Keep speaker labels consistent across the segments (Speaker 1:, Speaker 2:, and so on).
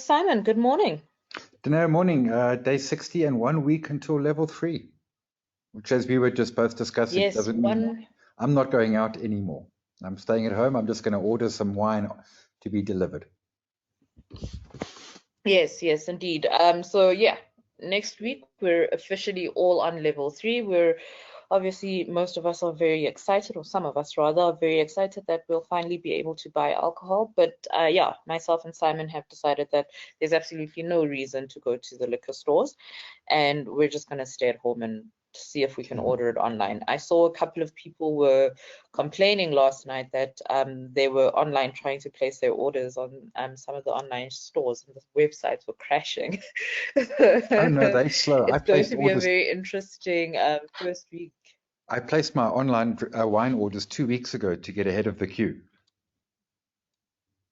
Speaker 1: Simon, good morning.
Speaker 2: Good morning. Day 60 and 1 week until level 3, which, as we were just both discussing,
Speaker 1: Yes,
Speaker 2: doesn't mean I'm not going out anymore. I'm staying at home. I'm just going to order some wine to be delivered.
Speaker 1: Yes, indeed. So yeah, next week we're officially all on level 3. We're obviously, most of us are very excited, or some of us rather are very excited that we'll finally be able to buy alcohol. But yeah, myself and Simon have decided that there's absolutely no reason to go to the liquor stores, and we're just going to stay at home and see if we can order it online. I saw a couple of people were complaining last night that they were online trying to place their orders on some of the online stores, and the websites were crashing.
Speaker 2: Oh no, they're slow.
Speaker 1: It's going to be a very interesting first week.
Speaker 2: I placed my online wine orders 2 weeks ago to get ahead of the queue.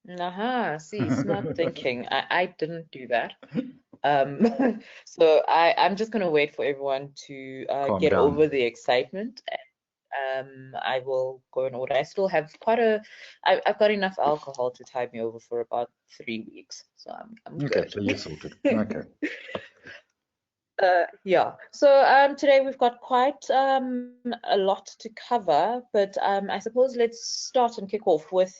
Speaker 1: See, smart thinking. I didn't do that. So I'm just going to wait for everyone to get over the excitement. I will go and order. I still have I've got enough alcohol to tide me over for about 3 weeks, so I'm
Speaker 2: okay,
Speaker 1: good.
Speaker 2: So you're sorted. Okay.
Speaker 1: Yeah, so today we've got quite a lot to cover, but I suppose let's start and kick off with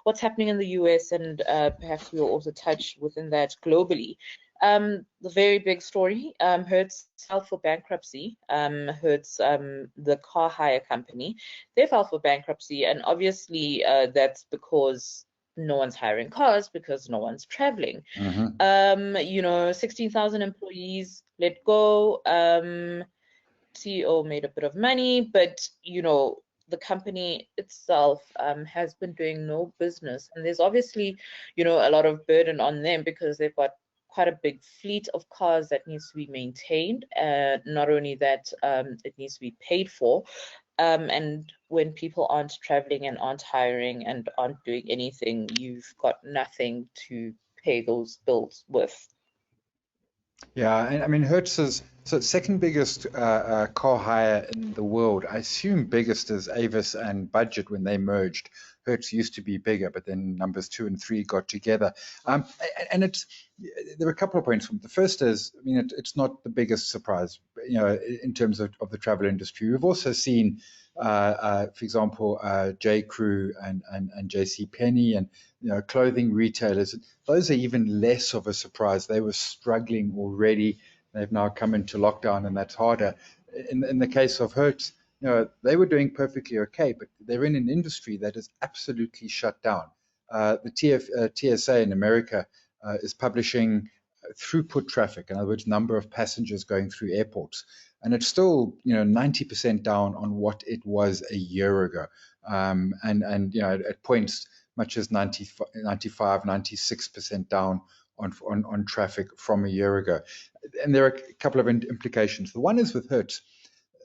Speaker 1: what's happening in the US, and perhaps we'll also touch within that globally. The very big story, Hertz filed for bankruptcy. Hertz, the car hire company, they filed for bankruptcy, and obviously that's because no one's hiring cars because no one's traveling. 16,000 employees let go. CEO made a bit of money, but the company itself has been doing no business, and there's obviously a lot of burden on them because they've got quite a big fleet of cars that needs to be maintained. Not only that, it needs to be paid for. And when people aren't traveling and aren't hiring and aren't doing anything, you've got nothing to pay those bills with.
Speaker 2: Yeah, and I mean, Hertz is second biggest car hire in the world. I assume biggest is Avis and Budget when they merged. Hertz used to be bigger, but then numbers 2 and 3 got together. And there are a couple of points. The first is, I mean, it's not the biggest surprise, in terms of the travel industry. We've also seen, for example, J. Crew and JC Penney and clothing retailers. Those are even less of a surprise. They were struggling already. They've now come into lockdown, and that's harder. In the case of Hertz, they were doing perfectly okay, but they're in an industry that is absolutely shut down. The TSA in America is publishing throughput traffic, in other words, number of passengers going through airports, and it's still 90% down on what it was a year ago, and at points much as 95, 96% down on traffic from a year ago. And there are a couple of implications. The one is with Hertz.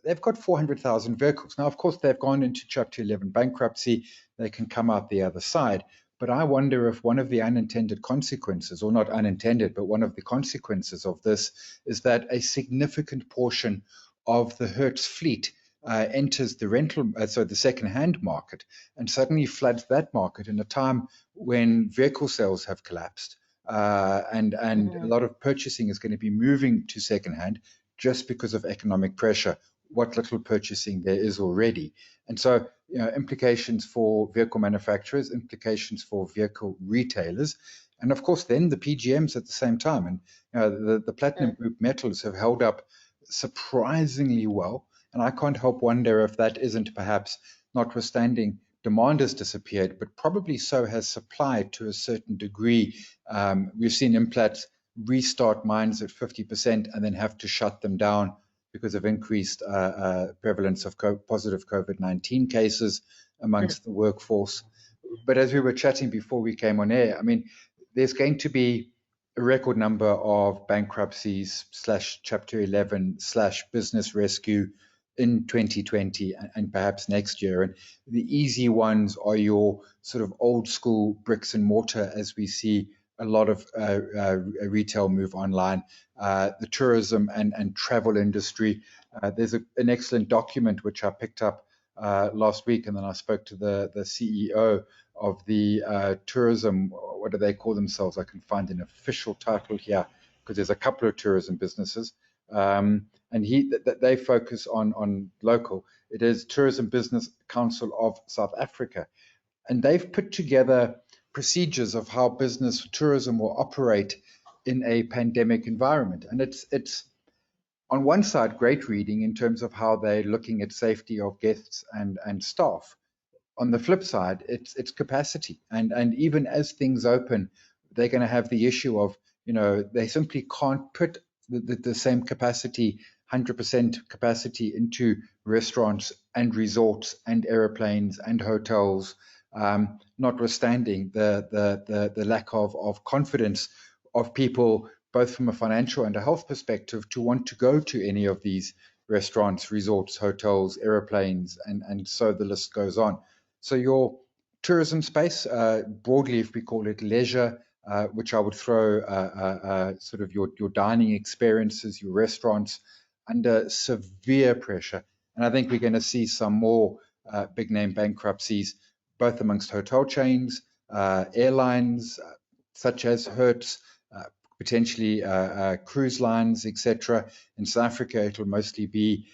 Speaker 2: They've got 400,000 vehicles. Now, of course, they've gone into Chapter 11 bankruptcy. They can come out the other side. But I wonder if one of the unintended consequences, or not unintended, but one of the consequences of this is that a significant portion of the Hertz fleet enters the second-hand market, and suddenly floods that market in a time when vehicle sales have collapsed, and a lot of purchasing is going to be moving to second-hand just because of economic pressure, what little purchasing there is already. And so, implications for vehicle manufacturers, implications for vehicle retailers, and of course then the PGMs at the same time. And the platinum group metals have held up surprisingly well. And I can't help wonder if that isn't perhaps, notwithstanding demand has disappeared, but probably so has supply to a certain degree. We've seen Implats restart mines at 50% and then have to shut them down because of increased prevalence of positive COVID-19 cases amongst the workforce. But as we were chatting before we came on air, I mean, there's going to be a record number of bankruptcies / Chapter 11 / business rescue in 2020 and perhaps next year. And the easy ones are your sort of old school bricks and mortar, as we see a lot of retail move online, the tourism and travel industry. There's an excellent document which I picked up last week, and then I spoke to the CEO of the tourism. What do they call themselves? I can find an official title here because there's a couple of tourism businesses, and they focus on local. It is Tourism Business Council of South Africa, and they've put together procedures of how business tourism will operate in a pandemic environment, and it's on one side, great reading in terms of how they're looking at safety of guests and staff. On the flip side, it's capacity. And even as things open, they're going to have the issue of, they simply can't put the same capacity, 100% capacity into restaurants and resorts and airplanes and hotels, notwithstanding the lack of confidence of people, both from a financial and a health perspective, to want to go to any of these restaurants, resorts, hotels, airplanes, and so the list goes on. So your tourism space, broadly, if we call it leisure, which I would throw sort of your dining experiences, your restaurants, under severe pressure. And I think we're going to see some more big name bankruptcies, both amongst hotel chains, airlines, such as Hertz, potentially cruise lines, etc. In South Africa, it'll mostly be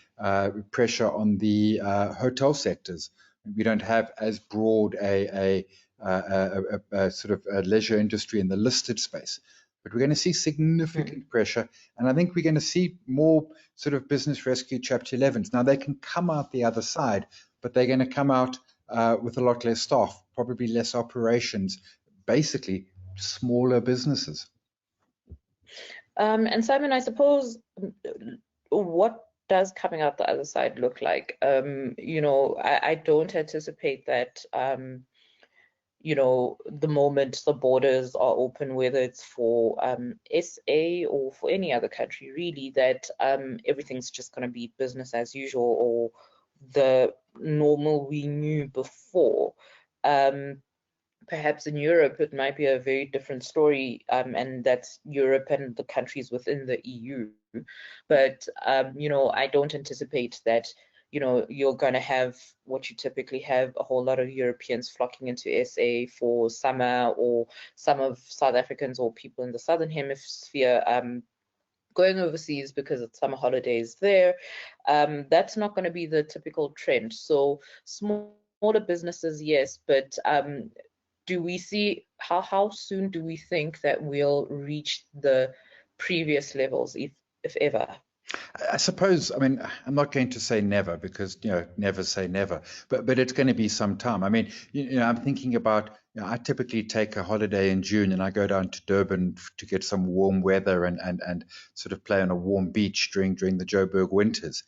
Speaker 2: pressure on the hotel sectors. We don't have as broad a sort of a leisure industry in the listed space, but we're going to see significant pressure, and I think we're going to see more sort of business rescue Chapter 11s. Now, they can come out the other side, but they're going to come out with a lot less staff, probably less operations, basically smaller businesses.
Speaker 1: And Simon, I suppose, what does coming out the other side look like? I don't anticipate that, the moment the borders are open, whether it's for SA or for any other country, really, that everything's just going to be business as usual or the normal we knew before. Perhaps in Europe, it might be a very different story, and that's Europe and the countries within the EU. But, I don't anticipate that, you're going to have what you typically have, a whole lot of Europeans flocking into SA for summer, or some of South Africans or people in the Southern Hemisphere going overseas because it's summer holidays there. That's not going to be the typical trend. So smaller businesses, yes, but do we see how soon do we think that we'll reach the previous levels, if ever?
Speaker 2: I suppose, I mean, I'm not going to say never because, never say never, but it's going to be some time. I mean, I'm thinking about, I typically take a holiday in June and I go down to Durban to get some warm weather and sort of play on a warm beach during the Joburg winters.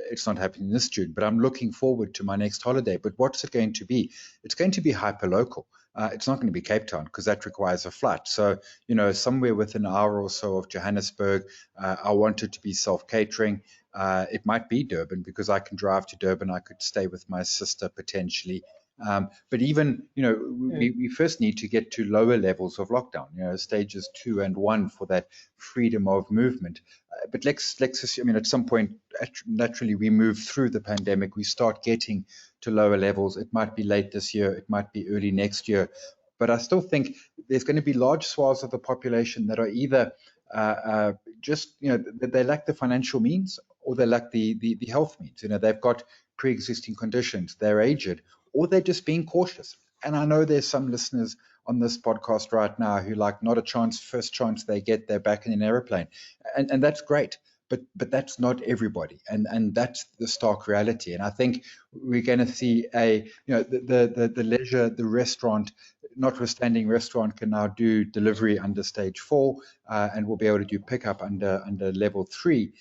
Speaker 2: It's not happening this June, but I'm looking forward to my next holiday. But what's it going to be? It's going to be hyper-local. It's not going to be Cape Town because that requires a flight. So, somewhere within an hour or so of Johannesburg, I want it to be self-catering. It might be Durban because I can drive to Durban. I could stay with my sister potentially. But even, we first need to get to lower levels of lockdown, stages 2 and 1 for that freedom of movement. But let's assume, at some point, naturally, we move through the pandemic. We start getting to lower levels. It might be late this year. It might be early next year. But I still think there's going to be large swaths of the population that are either just, they lack the financial means or they lack the health means. They've got pre-existing conditions. They're aged, or they're just being cautious. And I know there's some listeners on this podcast right now who not a chance, first chance they get, they're back in an airplane. And that's great. But that's not everybody, and that's the stark reality. And I think we're going to see the leisure, the restaurant, notwithstanding restaurant can now do delivery under stage 4, and we'll be able to do pickup under level 3.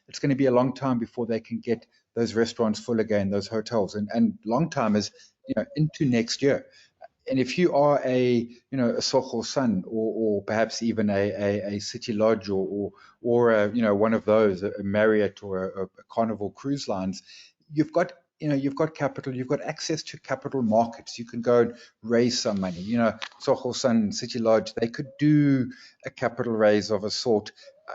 Speaker 2: It's going to be a long time before they can get those restaurants full again, those hotels, and long time is into next year. And if you are a Soho Sun or perhaps even a City Lodge or one of those, a Marriott or a Carnival Cruise Lines, you've got you've got capital, you've got access to capital markets. You can go and raise some money. Soho Sun, City Lodge, they could do a capital raise of a sort,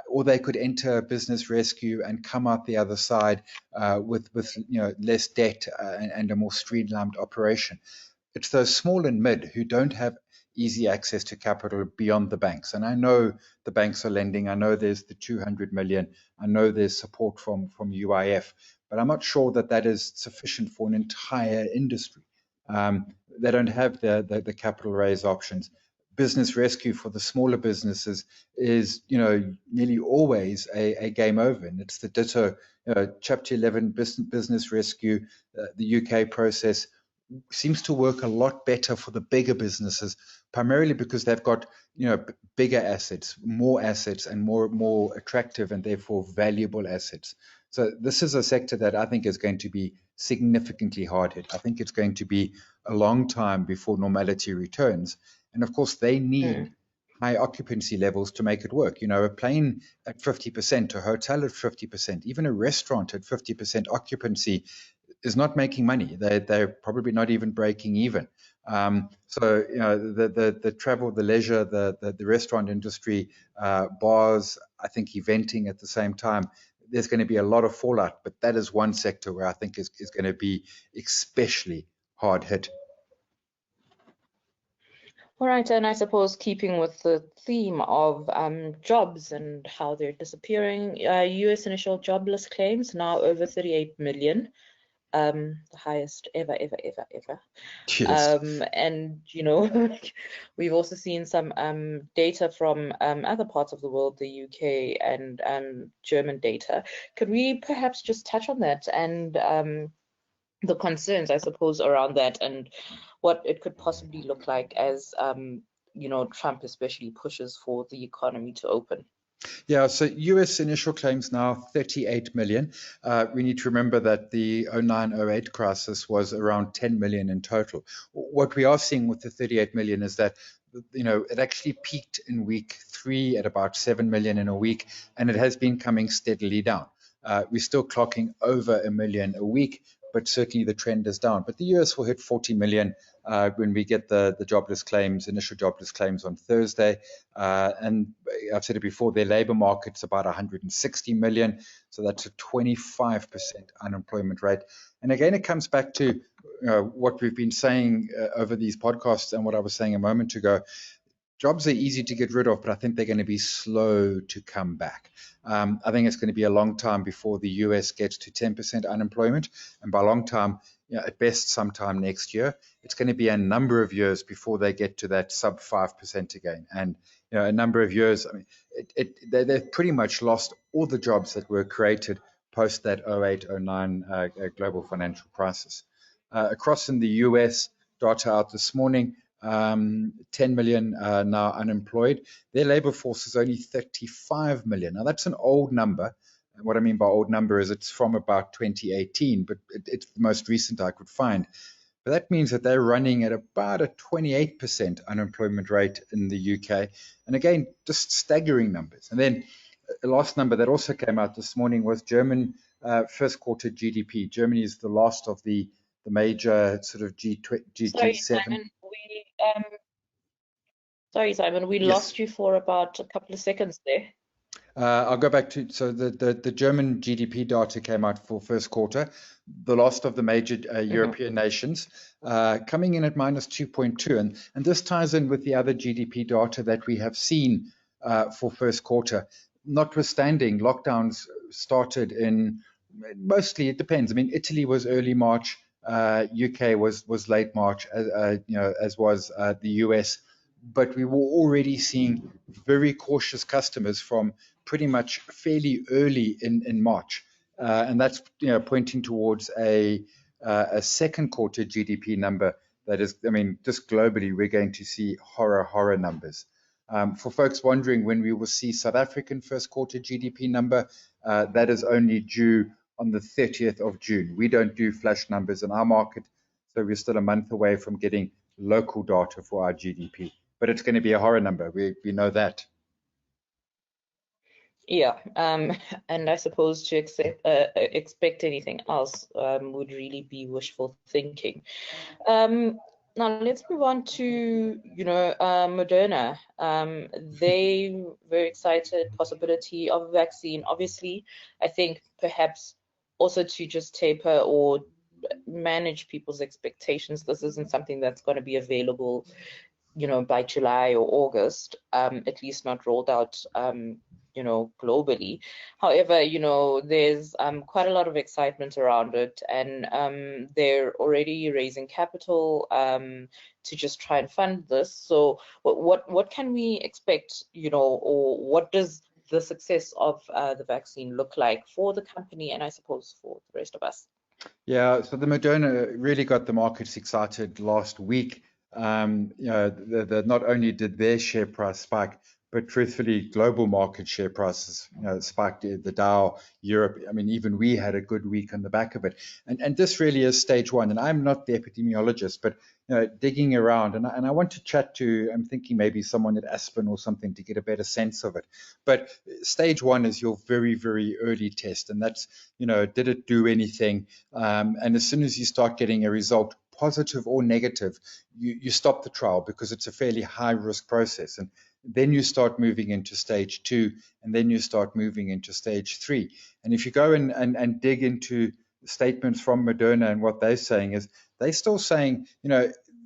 Speaker 2: or they could enter business rescue and come out the other side with less debt and a more streamlined operation. It's those small and mid who don't have easy access to capital beyond the banks. And I know the banks are lending. I know there's the 200 million. I know there's support from UIF, but I'm not sure that is sufficient for an entire industry. They don't have the capital raise options. Business rescue for the smaller businesses is, nearly always a game over. And it's the ditto, Chapter 11 business rescue, the UK process seems to work a lot better for the bigger businesses, primarily because they've got bigger assets, and more attractive and therefore valuable assets. So this is a sector that I think is going to be significantly hard hit. I think it's going to be a long time before normality returns, and of course they need high occupancy levels to make it work. A plane at 50%, a hotel at 50%, even a restaurant at 50% occupancy is not making money. They're probably not even breaking even. So the travel, the leisure, the restaurant industry, bars, I think eventing at the same time, there's going to be a lot of fallout. But that is one sector where I think is going to be especially hard hit.
Speaker 1: All right, and I suppose keeping with the theme of jobs and how they're disappearing, US initial jobless claims now over 38 million. The highest ever.
Speaker 2: Yes.
Speaker 1: And we've also seen some data from other parts of the world, the UK and German data. Could we perhaps just touch on that and the concerns, I suppose, around that and what it could possibly look like as Trump especially pushes for the economy to open?
Speaker 2: Yeah, so US initial claims now 38 million. We need to remember that the 09-08 crisis was around 10 million in total. What we are seeing with the 38 million is that it actually peaked in week 3 at about 7 million in a week, and it has been coming steadily down. We're still clocking over 1 million a week, but certainly the trend is down. But the US will hit 40 million when we get the initial jobless claims on Thursday. And I've said it before, their labor market's about 160 million. So that's a 25% unemployment rate. And again, it comes back to what we've been saying over these podcasts and what I was saying a moment ago. Jobs are easy to get rid of, but I think they're going to be slow to come back. I think it's going to be a long time before the US gets to 10% unemployment. And by long time, at best sometime next year. It's going to be a number of years before they get to that sub 5% again. And a number of years, I mean, they've pretty much lost all the jobs that were created post that 08-09 global financial crisis. Across in the US, data out this morning, 10 million now unemployed. Their labor force is only 35 million. Now, that's an old number. And what I mean by old number is it's from about 2018, but it's the most recent I could find. But that means that they're running at about a 28% unemployment rate in the UK. And again, just staggering numbers. And then the last number that also came out this morning was German first quarter GDP. Germany is the last of the major sort of G7.
Speaker 1: Sorry, Simon, we lost you for about a couple of seconds there.
Speaker 2: I'll go back to, so the German GDP data came out for first quarter, the last of the major European nations, coming in at minus 2.2. And this ties in with the other GDP data that we have seen for first quarter. Notwithstanding, lockdowns started in, mostly it depends. I mean, Italy was early March, UK was late March, as was the US. But we were already seeing very cautious customers from pretty much fairly early in March. And that's pointing towards a second quarter GDP number that is, I mean, just globally, we're going to see horror numbers. For folks wondering when we will see South African first quarter GDP number, that is only due on the 30th of June. We don't do flash numbers in our market, so we're still a month away from getting local data for our GDP. But it's going to be a horror number. We know that.
Speaker 1: Yeah, and I suppose to expect anything else would really be wishful thinking. Now let's move on to, Moderna. They very excited possibility of a vaccine. Obviously, I think perhaps also to just taper or manage people's expectations. This isn't something that's going to be available, by July or August, at least not rolled out, globally. However, there's quite a lot of excitement around it, and they're already raising capital to just try and fund this. So what can we expect, or what does the success of the vaccine look like for the company and I suppose for the rest of us?
Speaker 2: Yeah, so the Moderna really got the markets excited last week. Not only did their share price spike, but truthfully, global market share prices, spiked. The Dow, Europe. I mean, even we had a good week on the back of it. And this really is stage one. And I'm not the epidemiologist, but digging around, and I want to chat to. I'm thinking maybe someone at Aspen or something to get a better sense of it. But stage one is your very, very early test, and that's did it do anything? And as soon as you start getting a result, positive or negative, you stop the trial because it's a fairly high risk process. And then you start moving into stage two, and then you start moving into stage three. And if you go and dig into statements from Moderna, and what they're saying is they're still saying,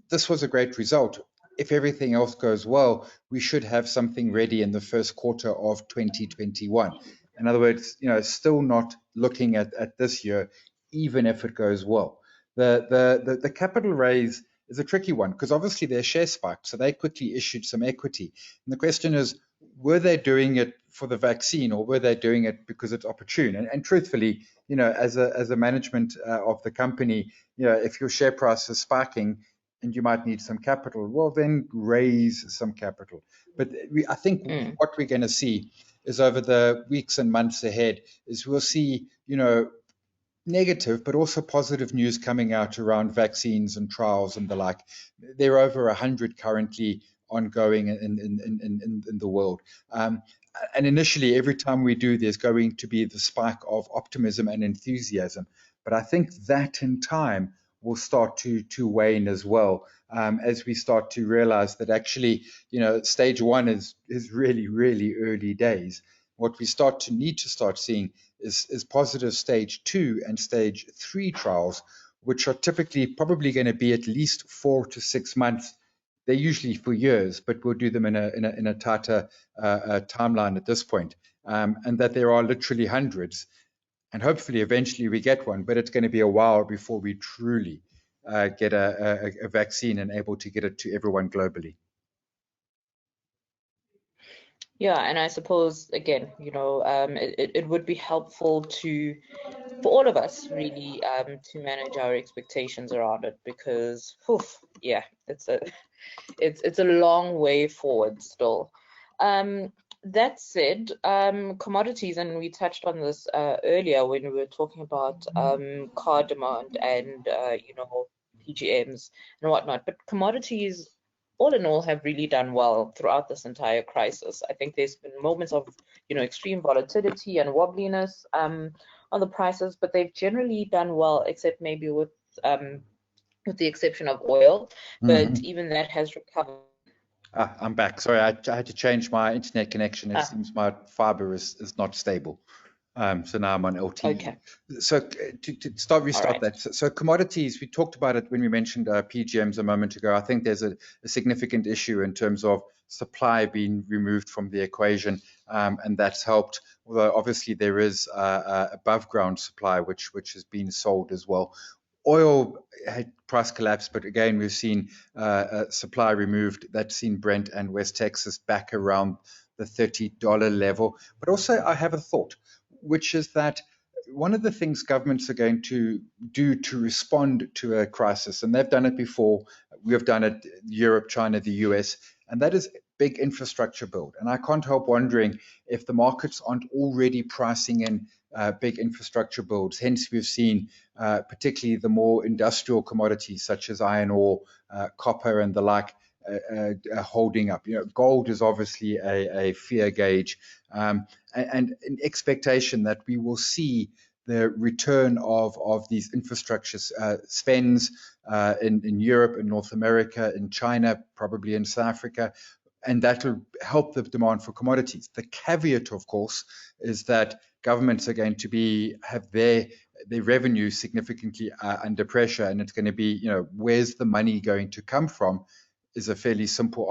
Speaker 2: this was a great result. If everything else goes well, we should have something ready in the first quarter of 2021. In other words, still not looking at this year, even if it goes well. The capital raise is a tricky one because obviously their share spiked, so they quickly issued some equity. And the question is, were they doing it for the vaccine, or were they doing it because it's opportune? And truthfully, as a management of the company, if your share price is spiking and you might need some capital, well, then raise some capital. But I think what we're going to see is over the weeks and months ahead is we'll see, negative, but also positive news coming out around vaccines and trials and the like. There are over 100 currently ongoing in the world. And initially, every time we do, there's going to be the spike of optimism and enthusiasm. But I think that in time will start to wane as well, as we start to realize that actually, stage one is really, really early days. What we need to start seeing is positive stage two and stage three trials, which are typically probably going to be at least 4 to 6 months. They're usually for years, but we'll do them in a tighter timeline at this point. And that there are literally hundreds, and hopefully eventually we get one, but it's going to be a while before we truly get a vaccine and able to get it to everyone globally.
Speaker 1: Yeah, and I suppose again, it would be helpful for all of us really to manage our expectations around it because, yeah, it's a long way forward still. That said, commodities, and we touched on this earlier when we were talking about car demand and PGMs and whatnot, but commodities all in all have really done well throughout this entire crisis. I think there's been moments of extreme volatility and wobbliness on the prices, but they've generally done well, except maybe with the exception of oil, but even that has recovered.
Speaker 2: I'm back. Sorry, I had to change my internet connection. It seems my fiber is not stable. So now I'm on LTE.
Speaker 1: Okay.
Speaker 2: So to restart that. So commodities, we talked about it when we mentioned PGMs a moment ago. I think there's a significant issue in terms of supply being removed from the equation, and that's helped. Although obviously there is above ground supply, which has been sold as well. Oil had price collapse, but again, we've seen supply removed. That's seen Brent and West Texas back around the $30 level. But also, I have a thought, which is that one of the things governments are going to do to respond to a crisis, and they've done it before, we have done it, Europe, China, the US, and that is big infrastructure build. And I can't help wondering if the markets aren't already pricing in big infrastructure builds. Hence, we've seen particularly the more industrial commodities such as iron ore, copper, and the like holding up. Gold is obviously a fear gauge, and an expectation that we will see the return of these infrastructure spends in Europe, in North America, in China, probably in South Africa, and that will help the demand for commodities. The caveat, of course, is that governments are going to have their revenue significantly under pressure, and it's going to be, where's the money going to come from? Is a fairly simple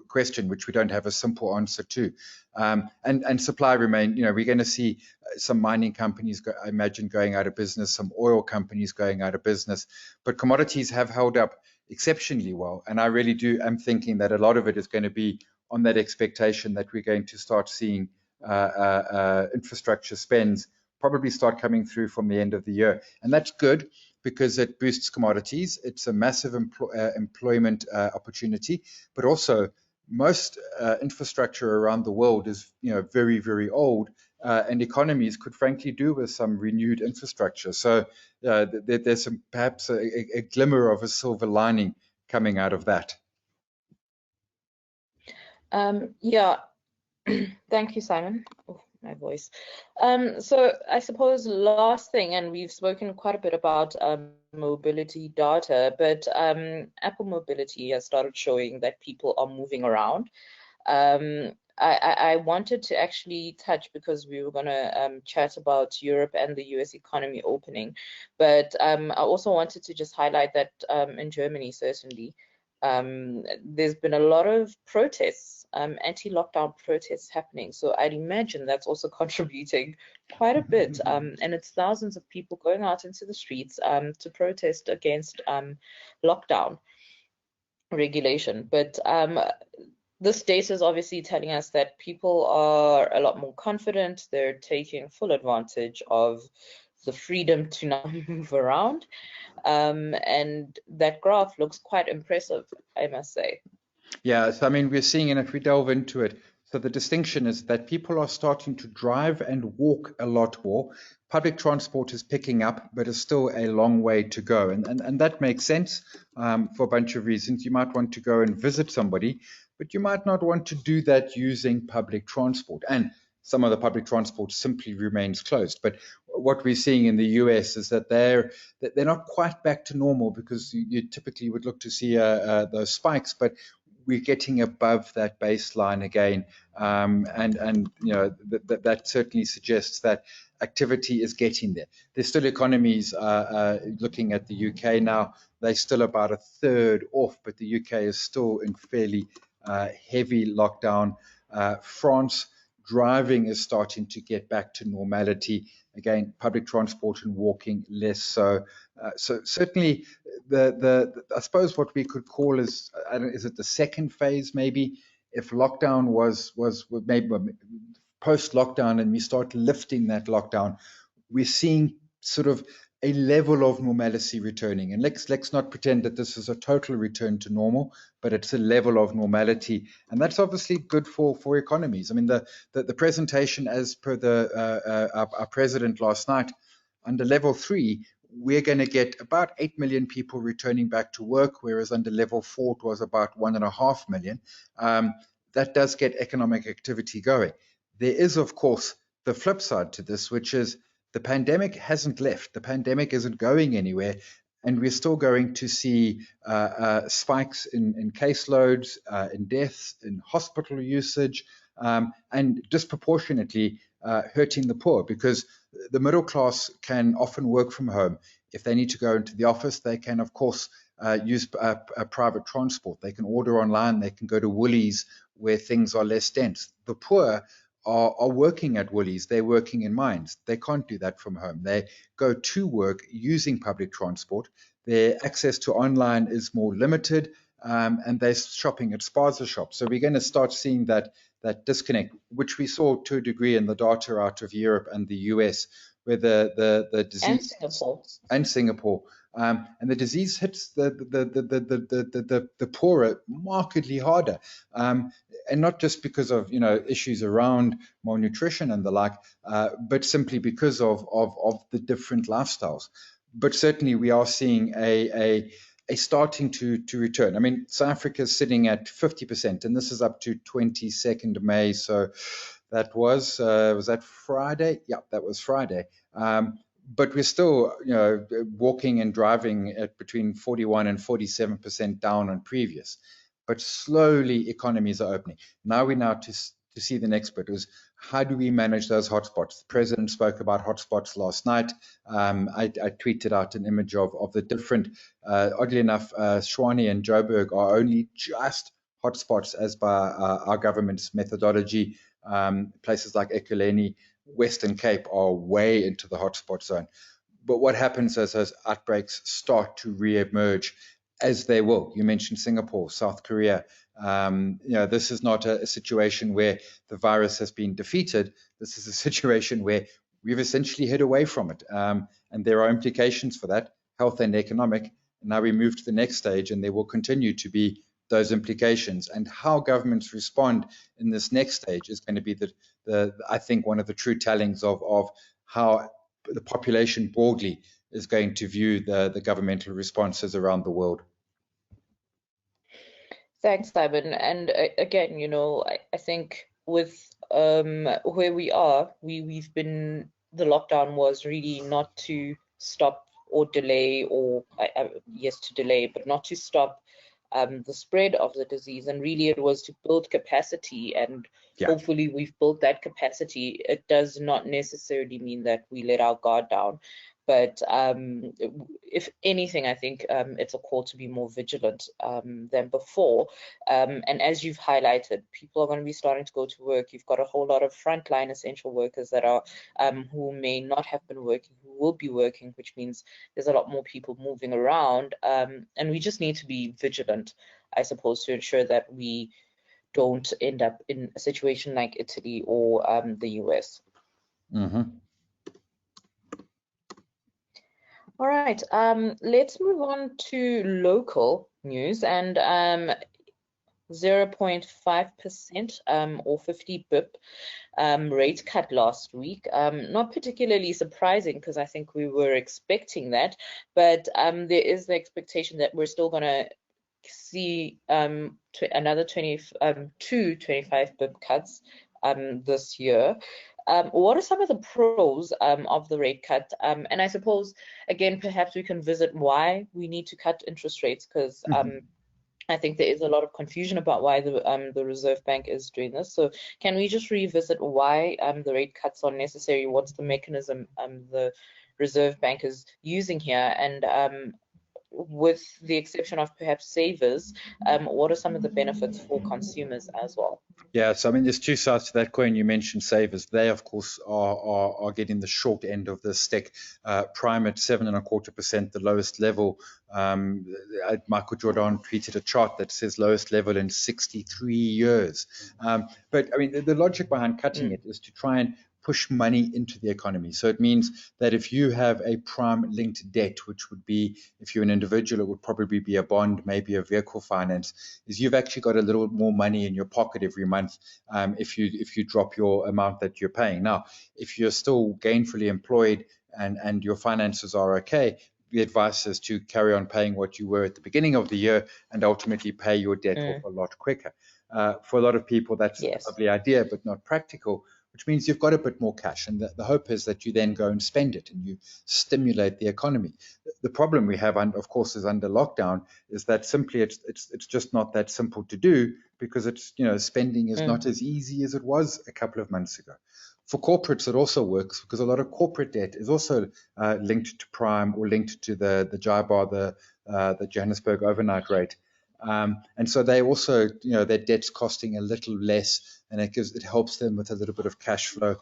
Speaker 2: question, which we don't have a simple answer to. And supply remain, we're going to see some mining companies, I imagine, going out of business, some oil companies going out of business, but commodities have held up exceptionally well. And I really am thinking that a lot of it is going to be on that expectation that we're going to start seeing infrastructure spends probably start coming through from the end of the year. And that's good because it boosts commodities. It's a massive employment opportunity, but also most infrastructure around the world is, very, very old, and economies could frankly do with some renewed infrastructure. So there's perhaps a glimmer of a silver lining coming out of that.
Speaker 1: Yeah, thank you, Simon. Oh, my voice. So I suppose last thing, and we've spoken quite a bit about mobility data, but Apple Mobility has started showing that people are moving around. I wanted to actually touch, because we were going to chat about Europe and the US economy opening, but I also wanted to just highlight that in Germany, certainly, there's been a lot of protests, anti-lockdown protests happening. So I'd imagine that's also contributing quite a bit. And it's thousands of people going out into the streets to protest against lockdown regulation. But this data is obviously telling us that people are a lot more confident. They're taking full advantage of the freedom to now move around. And that graph looks quite impressive, I must say.
Speaker 2: Yeah, so I mean, we're seeing, and if we delve into it, so the distinction is that people are starting to drive and walk a lot more. Public transport is picking up, but is still a long way to go. And that makes sense for a bunch of reasons. You might want to go and visit somebody, but you might not want to do that using public transport. And some of the public transport simply remains closed. But what we're seeing in the US is that they're not quite back to normal, because you typically would look to see those spikes, but we're getting above that baseline again, and that certainly suggests that activity is getting there. There's still economies, looking at the UK now, they're still about a third off, but the UK is still in fairly heavy lockdown. France, driving is starting to get back to normality. Again, public transport and walking less so. So certainly, I suppose what we could call is it the second phase maybe? If lockdown was maybe post lockdown and we start lifting that lockdown, we're seeing sort of a level of normalcy returning. And let's not pretend that this is a total return to normal, but it's a level of normality, and that's obviously good for economies. I mean, the presentation, as per our president last night, under level 3, we're going to get about 8 million people returning back to work, whereas under level 4 it was about 1.5 million. That does get economic activity going. There is, of course, the flip side to this, which is the pandemic hasn't left. The pandemic isn't going anywhere, and we're still going to see spikes in caseloads, in deaths, in hospital usage, and disproportionately hurting the poor, because the middle class can often work from home. If they need to go into the office, they can, of course, use private transport. They can order online. They can go to Woolies, where things are less dense. The poor are working at Woolies. They're working in mines. They can't do that from home. They go to work using public transport. Their access to online is more limited, and they're shopping at spaza shops. So we're going to start seeing that disconnect, which we saw to a degree in the data out of Europe and the US, where the disease
Speaker 1: and Singapore.
Speaker 2: And the disease hits the poorer markedly harder, and not just because of issues around malnutrition and the like, but simply because of the different lifestyles. But certainly we are seeing a starting to return. I mean, South Africa is sitting at 50%, and this is up to 22nd of May. So that was that Friday? Yeah, that was Friday. But we're still, walking and driving at between 41 and 47% down on previous. But slowly economies are opening. Now we to see the next bit is how do we manage those hotspots? The president spoke about hotspots last night. I tweeted out an image of the different, oddly enough, Tshwane and Joburg are only just hotspots as by our government's methodology. Places like Ekurhuleni, Western Cape are way into the hotspot zone. But what happens as those outbreaks start to re-emerge, as they will? You mentioned Singapore, South Korea. This is not a situation where the virus has been defeated. This is a situation where we've essentially hid away from it. And there are implications for that, health and economic. And now we move to the next stage, and there will continue to be those implications. And how governments respond in this next stage is going to be I think one of the true tellings of how the population broadly is going to view the governmental responses around the world.
Speaker 1: Thanks, Simon. And again, I think with where we are, we've been, the lockdown was really not to stop or delay, or yes, to delay, but not to stop the spread of the disease. And really it was to build capacity, and hopefully we've built that capacity. It does not necessarily mean that we let our guard down, but if anything, I think it's a call to be more vigilant than before. And as you've highlighted, people are going to be starting to go to work. You've got a whole lot of frontline essential workers that are who may not have been working, who will be working, which means there's a lot more people moving around. And we just need to be vigilant, I suppose, to ensure that we don't end up in a situation like Italy or the US.
Speaker 2: Mm-hmm.
Speaker 1: All right, let's move on to local news, and 0.5% or 50 pip rate cut last week. Not particularly surprising, because I think we were expecting that, but there is the expectation that we're still going to see another 25 pip cuts this year. What are some of the pros of the rate cut? And I suppose, again, perhaps we can visit why we need to cut interest rates, because I think there is a lot of confusion about why the Reserve Bank is doing this. So can we just revisit why the rate cuts are necessary? What's the mechanism the Reserve Bank is using here? And with the exception of perhaps savers, what are some of the benefits for consumers as well?
Speaker 2: Yeah, so I mean, there's two sides to that coin. You mentioned savers. They, of course, are getting the short end of the stick. Prime at 7.25%, the lowest level. Michael Jordan tweeted a chart that says lowest level in 63 years. But I mean, the logic behind cutting it is to try and push money into the economy. So it means that if you have a prime linked debt, which would be, if you're an individual, it would probably be a bond, maybe a vehicle finance, is you've actually got a little more money in your pocket every month if you drop your amount that you're paying. Now, if you're still gainfully employed and your finances are okay, the advice is to carry on paying what you were at the beginning of the year and ultimately pay your debt off a lot quicker. For a lot of people, that's a lovely idea, but not practical, which means you've got a bit more cash. And the hope is that you then go and spend it and you stimulate the economy. The problem we have, of course, is under lockdown, is that simply it's just not that simple to do, because it's, spending is not as easy as it was a couple of months ago. For corporates, it also works because a lot of corporate debt is also linked to prime or linked to the JIBAR, the Johannesburg overnight rate. And so they also, their debt's costing a little less, and it helps them with a little bit of cash flow.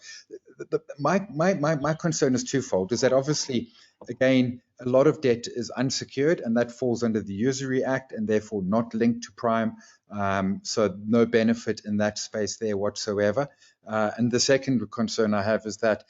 Speaker 2: My concern is twofold, is that obviously, again, a lot of debt is unsecured, and that falls under the Usury Act and therefore not linked to prime. So no benefit in that space there whatsoever. And the second concern I have is that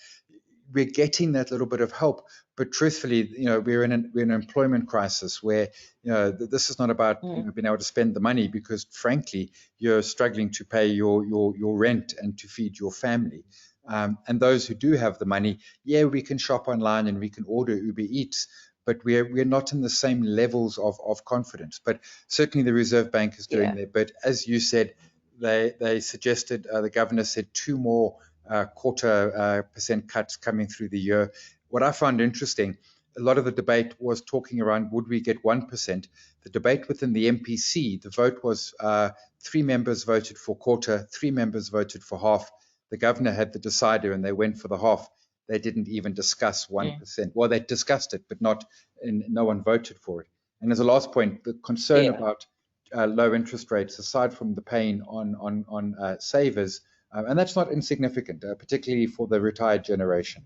Speaker 2: we're getting that little bit of help, but truthfully, we're in an employment crisis where, this is not about being able to spend the money, because frankly, you're struggling to pay your rent and to feed your family. And those who do have the money, we can shop online and we can order Uber Eats, but we're not in the same levels of confidence. But certainly the Reserve Bank is doing their bit. As you said, they suggested, the governor said 2 more quarter percent cuts coming through the year. What I found interesting, a lot of the debate was talking around, would we get 1%? The debate within the MPC, the vote was 3 members voted for quarter, 3 members voted for half. The governor had the decider and they went for the half. They didn't even discuss 1%. Well, they discussed it, but no one voted for it. And as a last point, the concern about low interest rates, aside from the pain on savers, and that's not insignificant, particularly for the retired generation.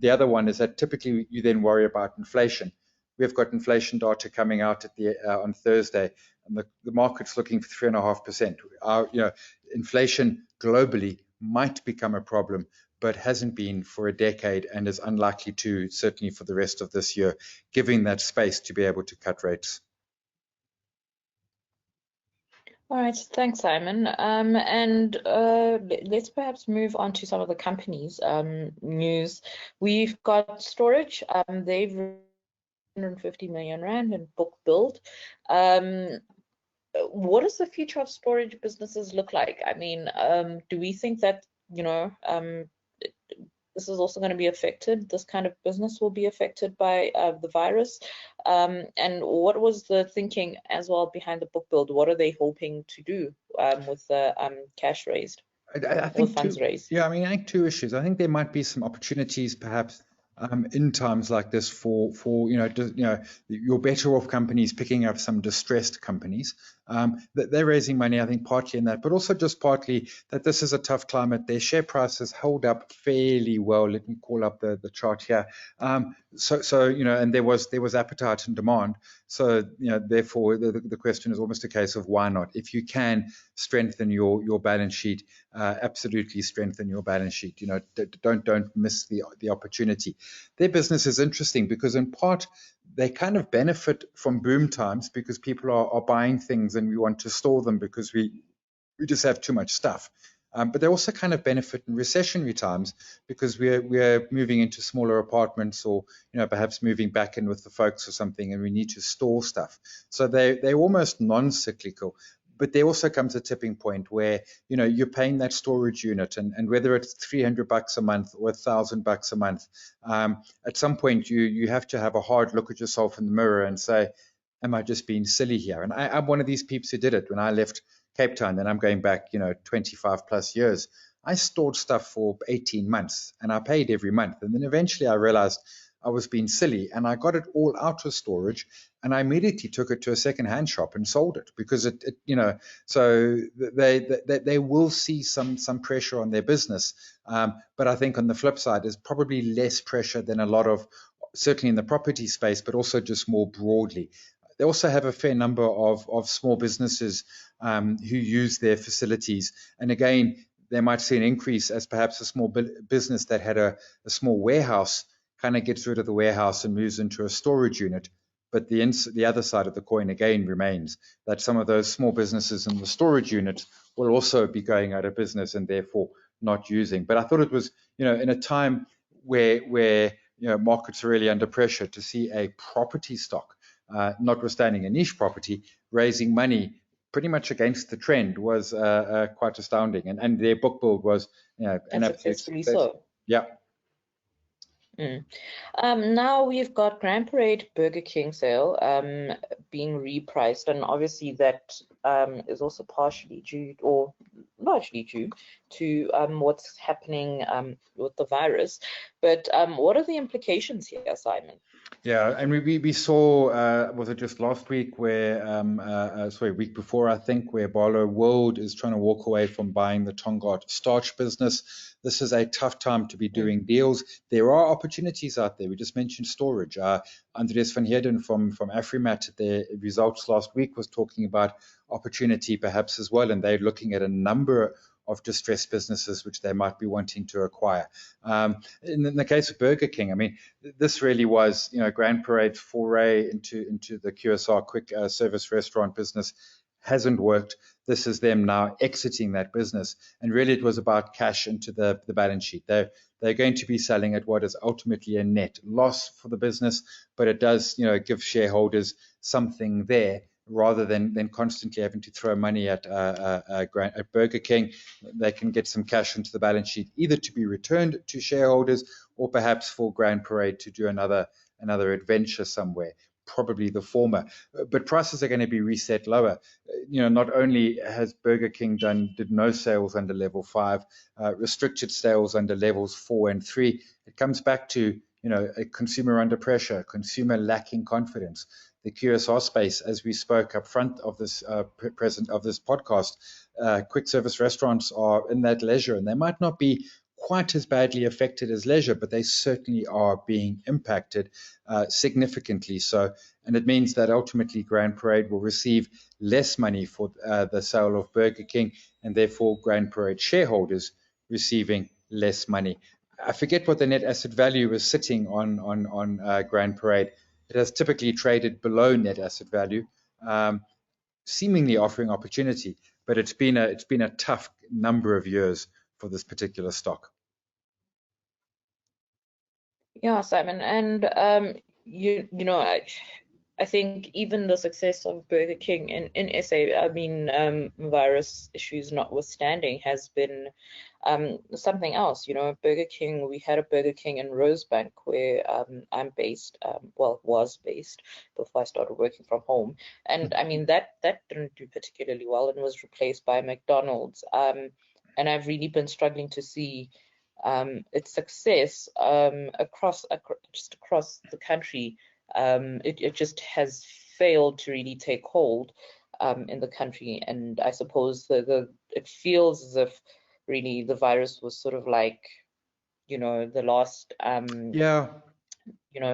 Speaker 2: The other one is that typically you then worry about inflation. We've got inflation data coming out on Thursday, and the market's looking for 3.5%. Inflation globally might become a problem, but hasn't been for a decade and is unlikely to, certainly for the rest of this year, giving that space to be able to cut rates.
Speaker 1: All right, thanks, Simon. Let's perhaps move on to some of the companies' news. We've got Stor-age. They've 150 million rand in bookbuild. What does the future of storage businesses look like? I mean, do we think that this is also going to be affected? This kind of business will be affected by the virus. And what was the thinking as well behind the bookbuild? What are they hoping to do with the cash raised?
Speaker 2: I think funds raised. Yeah, I mean, I think 2 issues. I think there might be some opportunities, perhaps, in times like this for your better off companies picking up some distressed companies. They're raising money, I think, partly in that, but also just partly that this is a tough climate. Their share prices hold up fairly well. Let me call up the chart here. And there was appetite and demand. So therefore the question is almost a case of why not? If you can strengthen your balance sheet, absolutely strengthen your balance sheet. Don't miss the opportunity. Their business is interesting because in part they kind of benefit from boom times because people are buying things and we want to store them because we just have too much stuff. But they also kind of benefit in recessionary times because we're moving into smaller apartments or perhaps moving back in with the folks or something, and we need to store stuff. So they're almost non-cyclical. But there also comes a tipping point where you're paying that storage unit, and whether it's $300 a month or $1,000 a month, at some point you have to have a hard look at yourself in the mirror and say, am I just being silly here? And I'm one of these peeps who did it when I left Cape Town, and I'm going back 25 plus years. I stored stuff for 18 months and I paid every month, and then eventually I realized I was being silly, and I got it all out of storage, and I immediately took it to a second-hand shop and sold it because so they will see some pressure on their business, but I think on the flip side there's probably less pressure than a lot of, certainly in the property space, but also just more broadly. They also have a fair number of small businesses who use their facilities, and again they might see an increase as perhaps a small business that had a small warehouse kind of gets rid of the warehouse and moves into a storage unit. But the other side of the coin again remains that some of those small businesses in the storage units will also be going out of business and therefore not using. But I thought it was, in a time where markets are really under pressure, to see a property stock, notwithstanding a niche property, raising money pretty much against the trend was quite astounding. And their book build was an absolute success. So. Yeah.
Speaker 1: Now we've got Grand Parade Burger King sale being repriced, and obviously that is also partially due or largely due to what's happening with the virus. But what are the implications here, Simon?
Speaker 2: Yeah, and we saw, was it just last week where, week before, I think, where Barlow World is trying to walk away from buying the Tongaat starch business. This is a tough time to be doing deals. There are opportunities out there. We just mentioned Stor-age. Andreas van Heerden from Afrimat, their results last week, was talking about opportunity perhaps as well, and they're looking at a number of distressed businesses which they might be wanting to acquire. In the case of Burger King, I mean, this really was, Grand Parade's foray into the QSR quick service restaurant business hasn't worked. This is them now exiting that business. And really it was about cash into the balance sheet. They're going to be selling at what is ultimately a net loss for the business, but it does, give shareholders something there rather than constantly having to throw money at Burger King. They can get some cash into the balance sheet, either to be returned to shareholders or perhaps for Grand Parade to do another adventure somewhere. Probably the former, but prices are going to be reset lower. Not only has Burger King did no sales under level 5, restricted sales under levels 4 and 3. It comes back to a consumer under pressure, consumer lacking confidence. The QSR space, as we spoke up front of this present of this podcast, quick service restaurants are in that leisure, and they might not be quite as badly affected as leisure, but they certainly are being impacted significantly so. And it means that ultimately Grand Parade will receive less money for the sale of Burger King, and therefore Grand Parade shareholders receiving less money. I forget what the net asset value is sitting on Grand Parade. It has typically traded below net asset value, seemingly offering opportunity, but it's been a tough number of years for this particular stock.
Speaker 1: Yeah, Simon, and I think even the success of Burger King in SA, I mean, virus issues notwithstanding, has been something else. Burger King, we had a Burger King in Rosebank where I'm based, was based before I started working from home. And I mean, that didn't do particularly well and was replaced by McDonald's. And I've really been struggling to see its success across the country. It just has failed to really take hold in the country, and I suppose it feels as if really the virus was sort of like the last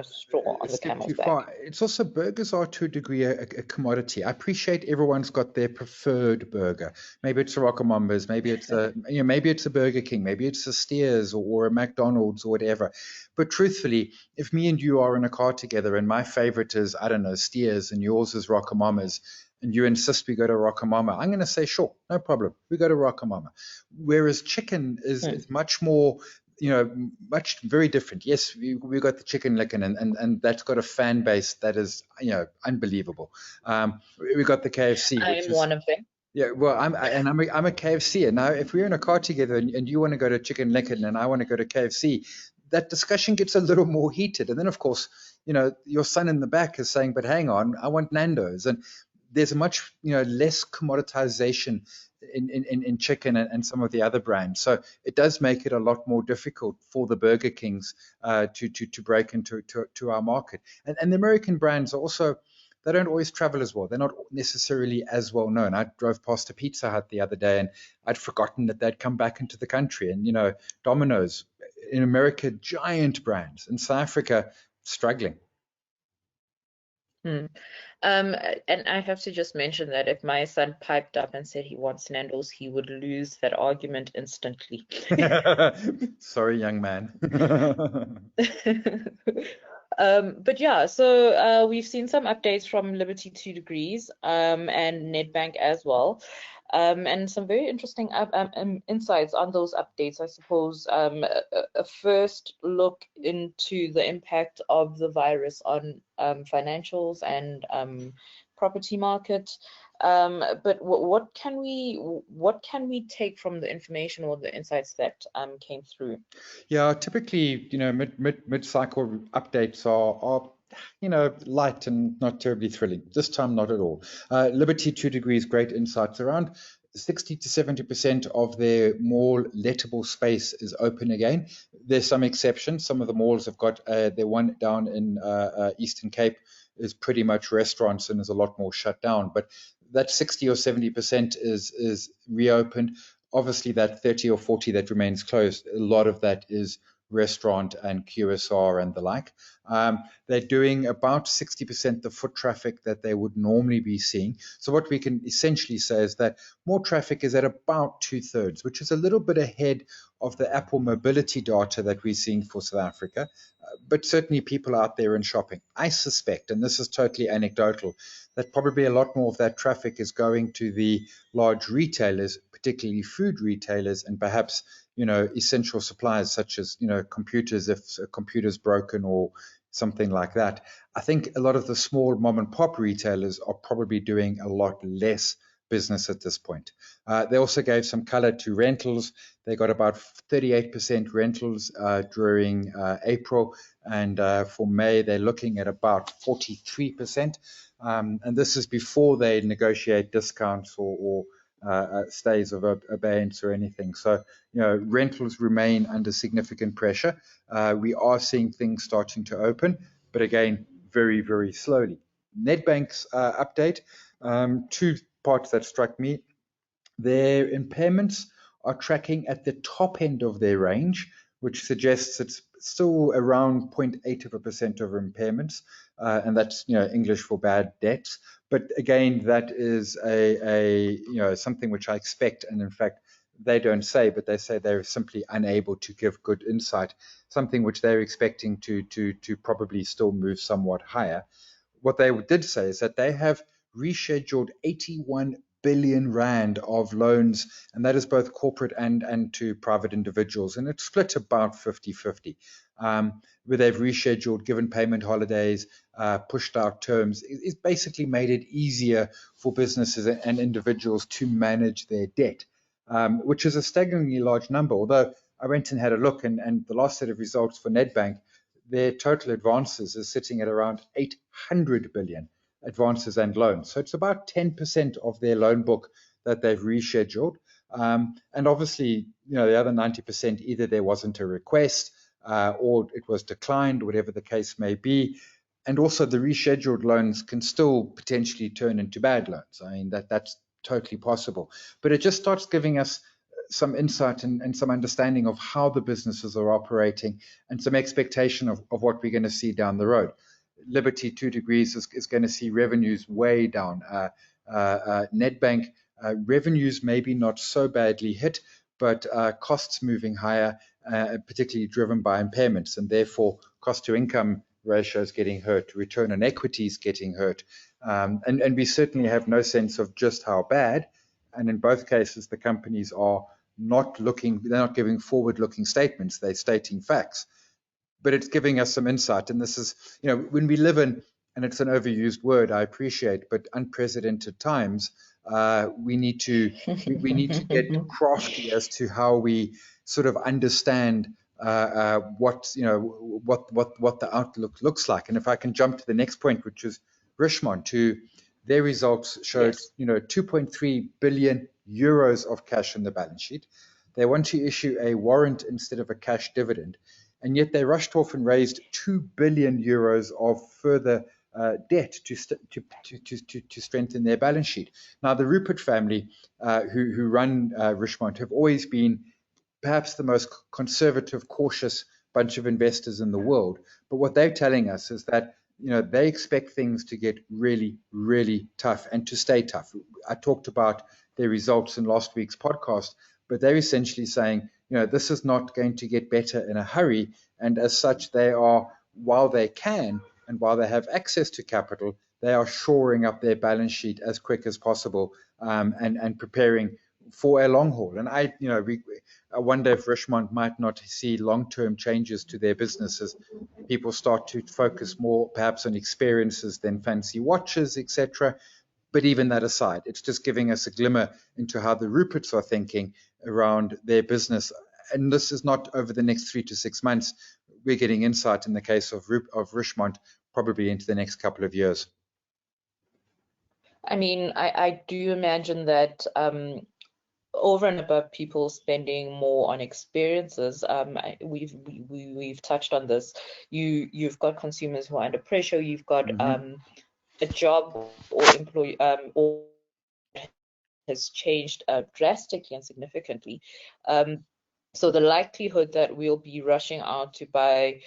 Speaker 1: straw on the camel's back.
Speaker 2: It's also, burgers are to a degree a commodity. I appreciate everyone's got their preferred burger. Maybe it's a Rockamamba's, maybe it's maybe it's a Burger King, maybe it's a Steers or a McDonald's or whatever. But truthfully, if me and you are in a car together and my favorite is, I don't know, Steers and yours is Rockamama's, and you insist we go to Rockamama, I'm going to say, sure, no problem, we go to Rockamama. Whereas chicken is much more, very different. Yes, we got the Chicken Licken, and that's got a fan base that is, unbelievable. We got the KFC.
Speaker 1: I'm one of them.
Speaker 2: Yeah, well, I'm a KFC, and now if we're in a car together and you want to go to Chicken Licken and I want to go to KFC, that discussion gets a little more heated. And then, of course, your son in the back is saying, but hang on, I want Nando's. And there's a much less commoditization in chicken and some of the other brands. So it does make it a lot more difficult for the Burger Kings to break into our market. And the American brands are also, they don't always travel as well. They're not necessarily as well known. I drove past a Pizza Hut the other day and I'd forgotten that they'd come back into the country. And, Domino's in America, giant brands. In South Africa, struggling.
Speaker 1: And I have to just mention that if my son piped up and said he wants Nando's, he would lose that argument instantly.
Speaker 2: Sorry, young man.
Speaker 1: But yeah, so we've seen some updates from Liberty 2 Degrees and Nedbank as well. And some very interesting insights on those updates, I suppose. A first look into the impact of the virus on financials and property market. But what can we take from the information or the insights that came through?
Speaker 2: Yeah, typically, mid-cycle updates are light and not terribly thrilling. This time, not at all. Liberty 2 Degrees, great insights. Around 60 to 70% of their mall lettable space is open again. There's some exceptions. Some of the malls have got their one down in Eastern Cape is pretty much restaurants and is a lot more shut down. But that 60 or 70% is reopened. Obviously, that 30 or 40 that remains closed, a lot of that is restaurant and QSR and the like. They're doing about 60% the foot traffic that they would normally be seeing. So what we can essentially say is that more traffic is at about 2/3, which is a little bit ahead of the Apple mobility data that we're seeing for South Africa. but certainly people out there and shopping. I suspect, and this is totally anecdotal, that probably a lot more of that traffic is going to the large retailers, particularly food retailers, and perhaps, essential suppliers such as, computers, if a computer's broken or something like that. I think a lot of the small mom and pop retailers are probably doing a lot less business at this point. They also gave some color to rentals. They got about 38% rentals during April, and for May they're looking at about 43%. And this is before they negotiate discounts or stays of abeyance or anything. So, rentals remain under significant pressure. We are seeing things starting to open, but again, very, very slowly. Nedbank's update, two parts that struck me. Their impairments are tracking at the top end of their range, which suggests it's still around 0.8% of impairments, and that's English for bad debts. But again, that is a something which I expect, and in fact they don't say, but they say they're simply unable to give good insight, something which they're expecting to probably still move somewhat higher. What they did say is that they have rescheduled 81 billion rand of loans, and that is both corporate and to private individuals, and it's split about 50-50, where they've rescheduled, given payment holidays, pushed out terms. It's basically made it easier for businesses and individuals to manage their debt, which is a staggeringly large number. Although I went and had a look, and the last set of results for Nedbank, their total advances is sitting at around 800 billion advances and loans. So it's about 10% of their loan book that they've rescheduled. And obviously, the other 90%, either there wasn't a request or it was declined, whatever the case may be. And also the rescheduled loans can still potentially turn into bad loans. I mean, that's totally possible. But it just starts giving us some insight and some understanding of how the businesses are operating and some expectation of what we're going to see down the road. Liberty 2 Degrees is going to see revenues way down. Nedbank, revenues maybe not so badly hit, but costs moving higher, particularly driven by impairments, and therefore cost to income ratios getting hurt, return on equity is getting hurt. And we certainly have no sense of just how bad. And in both cases, the companies are they're not giving forward-looking statements, they're stating facts. But it's giving us some insight. And this is, when we live in, and it's an overused word, I appreciate, but unprecedented times, we need to get crafty as to how we sort of understand what the outlook looks like. And if I can jump to the next point, which is Richemont, who their results showed, 2.3 billion euros of cash on the balance sheet. They want to issue a warrant instead of a cash dividend, and yet they rushed off and raised 2 billion euros of further debt to strengthen their balance sheet. Now, the Rupert family, who run Richemont, have always been perhaps the most conservative, cautious bunch of investors in the world. But what they're telling us is that they expect things to get really, really tough and to stay tough. I talked about their results in last week's podcast, but they're essentially saying, this is not going to get better in a hurry. And as such, they are, while they can and while they have access to capital, they are shoring up their balance sheet as quick as possible and preparing for a long haul. And I wonder if Richemont might not see long-term changes to their businesses. People start to focus more perhaps on experiences than fancy watches, etc. But even that aside, it's just giving us a glimmer into how the Ruperts are thinking around their business. And this is not over the next 3 to 6 months. We're getting insight in the case of Richemont probably into the next couple of years.
Speaker 1: I mean, I do imagine that over and above people spending more on experiences, we've touched on this. You've got consumers who are under pressure. You've got a job or employee or has changed drastically and significantly. So the likelihood that we'll be rushing out to buy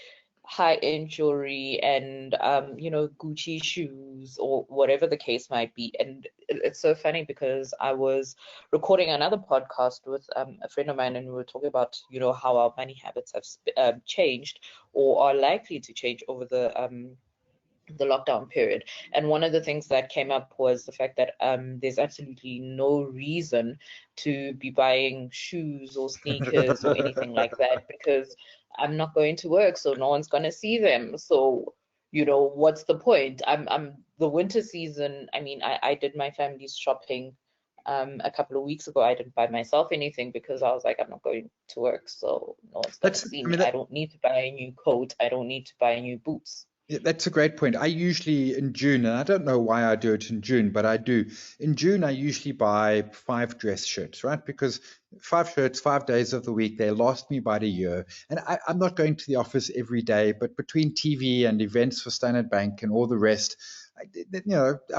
Speaker 1: high-end jewelry and Gucci shoes or whatever the case might be. And it's so funny because I was recording another podcast with a friend of mine, and we were talking about how our money habits have changed or are likely to change over the lockdown period. And one of the things that came up was the fact that there's absolutely no reason to be buying shoes or sneakers or anything like that, because I'm not going to work, so no one's going to see them. So, what's the point? I'm the winter season. I mean, I did my family's shopping a couple of weeks ago. I didn't buy myself anything because I was like, I'm not going to work, so no one's going to see me. I don't need to buy a new coat. I don't need to buy new boots.
Speaker 2: Yeah, that's a great point. I usually in June, and I don't know why I do it in June, but I do. In June, I usually buy 5 dress shirts, right? Because 5 shirts, 5 days of the week, they last me about a year. And I'm not going to the office every day, but between TV and events for Standard Bank and all the rest, I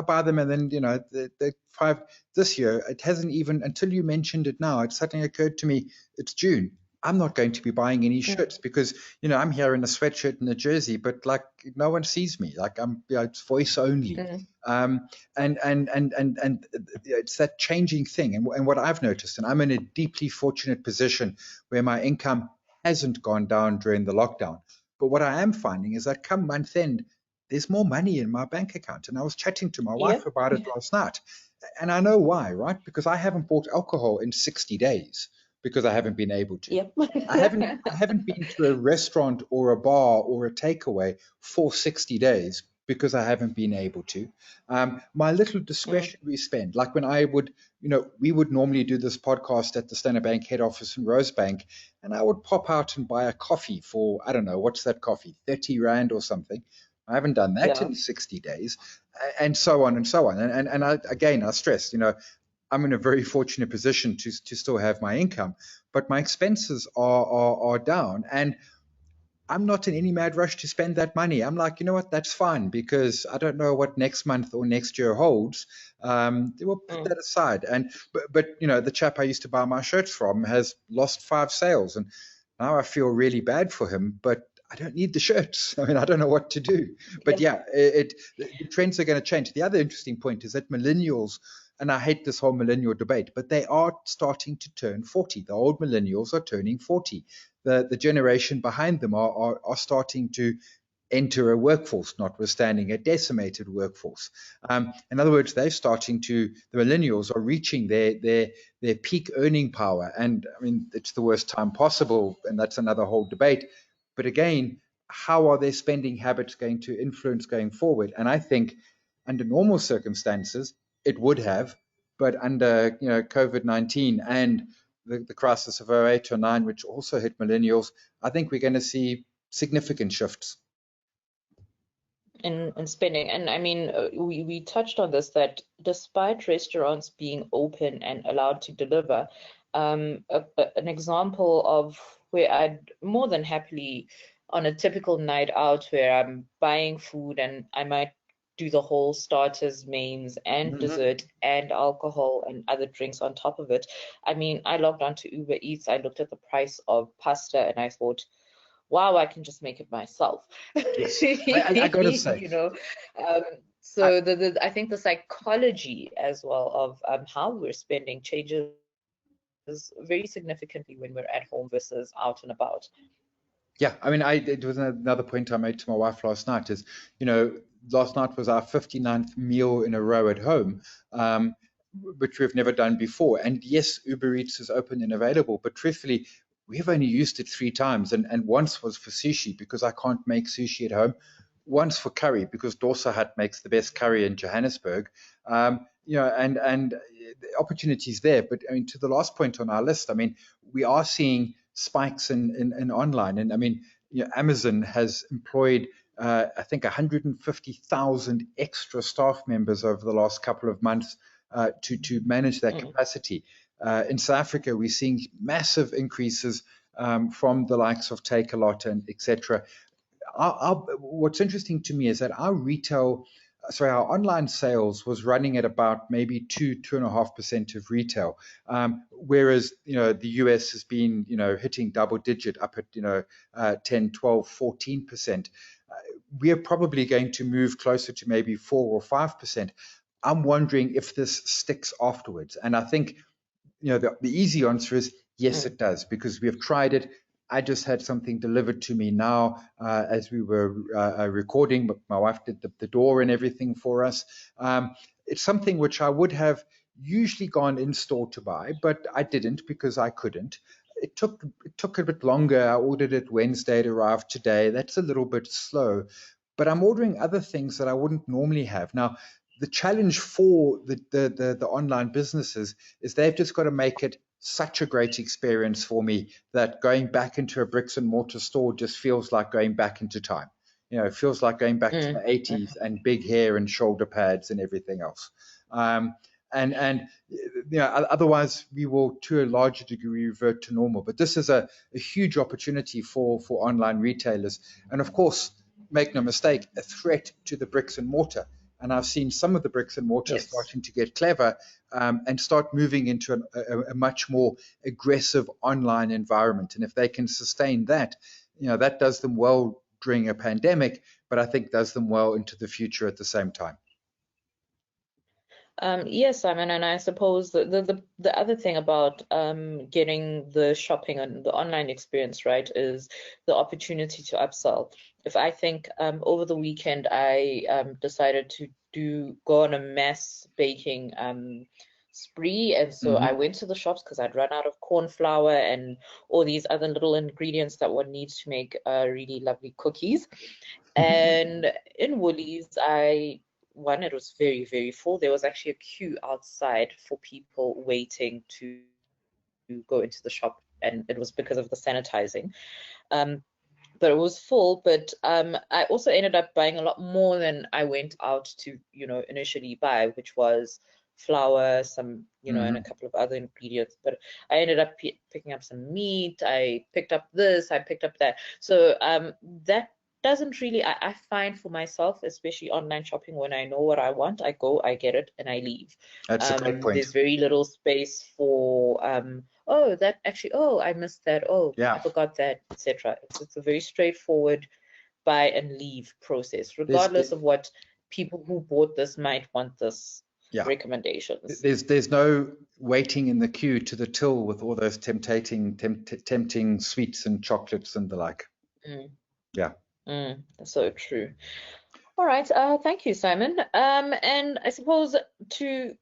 Speaker 2: buy them. And then, the 5 this year, it hasn't even, until you mentioned it now, it suddenly occurred to me, it's June. I'm not going to be buying any shirts because, I'm here in a sweatshirt and a jersey, but like no one sees me. Like it's voice only. And it's that changing thing. And what I've noticed, and I'm in a deeply fortunate position where my income hasn't gone down during the lockdown. But what I am finding is that come month end, there's more money in my bank account. And I was chatting to my wife about it last night. And I know why, right? Because I haven't bought alcohol in 60 days. Because I haven't been able to.
Speaker 1: Yep.
Speaker 2: I haven't been to a restaurant or a bar or a takeaway for 60 days because I haven't been able to. My little discretionary spend, like when I would, we would normally do this podcast at the Standard Bank head office in Rosebank, and I would pop out and buy a coffee for, I don't know, what's that coffee, 30 Rand or something. I haven't done that in 60 days, and so on and so on. And I stress, I'm in a very fortunate position to still have my income, but my expenses are down, and I'm not in any mad rush to spend that money. I'm like, you know what, that's fine because I don't know what next month or next year holds. We'll put that aside. But the chap I used to buy my shirts from has lost 5 sales, and now I feel really bad for him, but I don't need the shirts. I mean, I don't know what to do. But the trends are going to change. The other interesting point is that millennials, and I hate this whole millennial debate, but they are starting to turn 40. The old millennials are turning 40. The generation behind them are starting to enter a workforce, notwithstanding a decimated workforce. In other words, the millennials are reaching their peak earning power. And I mean, it's the worst time possible, and that's another whole debate. But again, how are their spending habits going to influence going forward? And I think under normal circumstances, it would have, but under COVID-19 and the crisis of 08 or 09, which also hit millennials, I think we're going to see significant shifts
Speaker 1: in spending. And I mean, we touched on this, that despite restaurants being open and allowed to deliver, an example of where I'd more than happily, on a typical night out where I'm buying food and I might do the whole starters, mains, and dessert and alcohol and other drinks on top of it. I mean, I logged on to Uber Eats, I looked at the price of pasta, and I thought, wow, I can just make it myself.
Speaker 2: Yes. I gotta say,
Speaker 1: so I think the psychology as well of how we're spending changes very significantly when we're at home versus out and about.
Speaker 2: Yeah, I mean, it was another point I made to my wife last night is, last night was our 59th meal in a row at home, which we've never done before. And yes, Uber Eats is open and available, but truthfully, we've only used it 3 times. And once was for sushi because I can't make sushi at home. Once for curry because Dorsa Hut makes the best curry in Johannesburg. And the opportunities there. But I mean, to the last point on our list, I mean, we are seeing spikes in online. And I mean, Amazon has employed, I think, 150,000 extra staff members over the last couple of months to manage that capacity. In South Africa, we're seeing massive increases from the likes of Takealot and etc. What's interesting to me is that our retail our online sales was running at about maybe 2.5% of retail, whereas the US has been hitting double digit up at 10, 12, 14%. We are probably going to move closer to maybe 4 or 5%. I'm wondering if this sticks afterwards, and I think the easy answer is yes, it does, because we have tried it. I just had something delivered to me now as we were recording, but my wife did the door and everything for us. It's something which I would have usually gone in store to buy, but I didn't because I couldn't. It took a bit longer. I ordered it Wednesday, it arrived today. That's a little bit slow, but I'm ordering other things that I wouldn't normally have. Now, the challenge for the online businesses is they've just got to make it such a great experience for me that going back into a bricks and mortar store just feels like going back into time. It feels like going back to the 80s and big hair and shoulder pads and everything else. And otherwise we will, to a larger degree, revert to normal. But this is a huge opportunity for online retailers. And of course, make no mistake, a threat to the bricks and mortar. And I've seen some of the bricks and mortar starting to get clever and start moving into a much more aggressive online environment. And if they can sustain that, that does them well during a pandemic, but I think does them well into the future at the same time.
Speaker 1: Yes, Simon, and I suppose the other thing about getting the shopping and the online experience right is the opportunity to upsell. If I think over the weekend I decided to go on a mass baking spree, and so I went to the shops because I'd run out of corn flour and all these other little ingredients that one needs to make really lovely cookies. And in Woolies, it was very, very full. There was actually a queue outside for people waiting to go into the shop, and it was because of the sanitizing. But it was full. But I also ended up buying a lot more than I went out to, initially buy, which was flour, some, and a couple of other ingredients. But I ended up picking up some meat. I picked up this. I picked up that. So that doesn't really, I find for myself, especially online shopping, when I know what I want, I go, I get it, and I leave.
Speaker 2: That's a great point.
Speaker 1: There's very little space for I missed that, I forgot that, etc. It's a very straightforward buy and leave process, regardless of what people who bought this might want this recommendations.
Speaker 2: There's no waiting in the queue to the till with all those tempting sweets and chocolates and the like.
Speaker 1: So true. All right. Thank you, Simon. And I suppose to,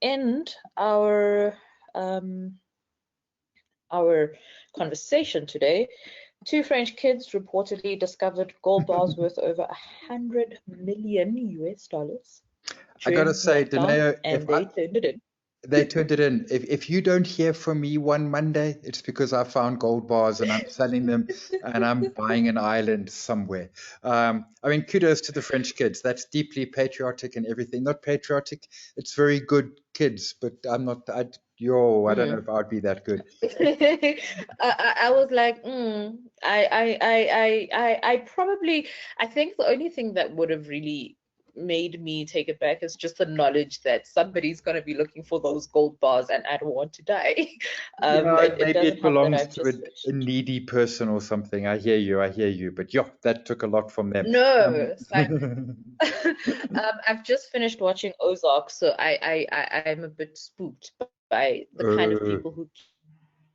Speaker 1: end our conversation today, 2 French kids reportedly discovered gold bars worth over $100 million US.
Speaker 2: I gotta say, Daneo,
Speaker 1: and they turned it in.
Speaker 2: They turned it in. If you don't hear from me one Monday, it's because I found gold bars and I'm selling them and I'm buying an island somewhere. Kudos to the French kids. That's deeply patriotic and everything. Not patriotic, it's very good kids, but I'm not, I don't know if I'd be that good.
Speaker 1: I was like, I think the only thing that would have really made me take it back is just the knowledge that somebody's going to be looking for those gold bars and I don't want to die.
Speaker 2: Maybe it belongs to a needy person or something. I hear you. But that took a lot from them.
Speaker 1: No, I've just finished watching Ozark, so I'm a bit spooked by the kind of people who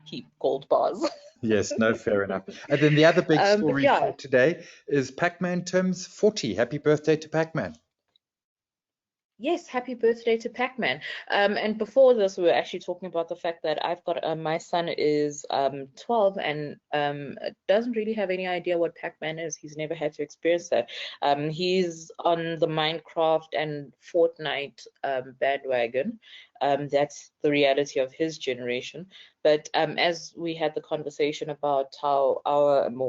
Speaker 1: keep gold bars.
Speaker 2: Yes, no, fair enough. And then the other big story for today is Pac-Man turns 40. Happy birthday to Pac-Man.
Speaker 1: Yes, happy birthday to Pac-Man. And before this, we were actually talking about the fact that I've got my son is 12 and doesn't really have any idea what Pac-Man is. He's never had to experience that. He's on the Minecraft and Fortnite bandwagon. That's the reality of his generation. But as we had the conversation about how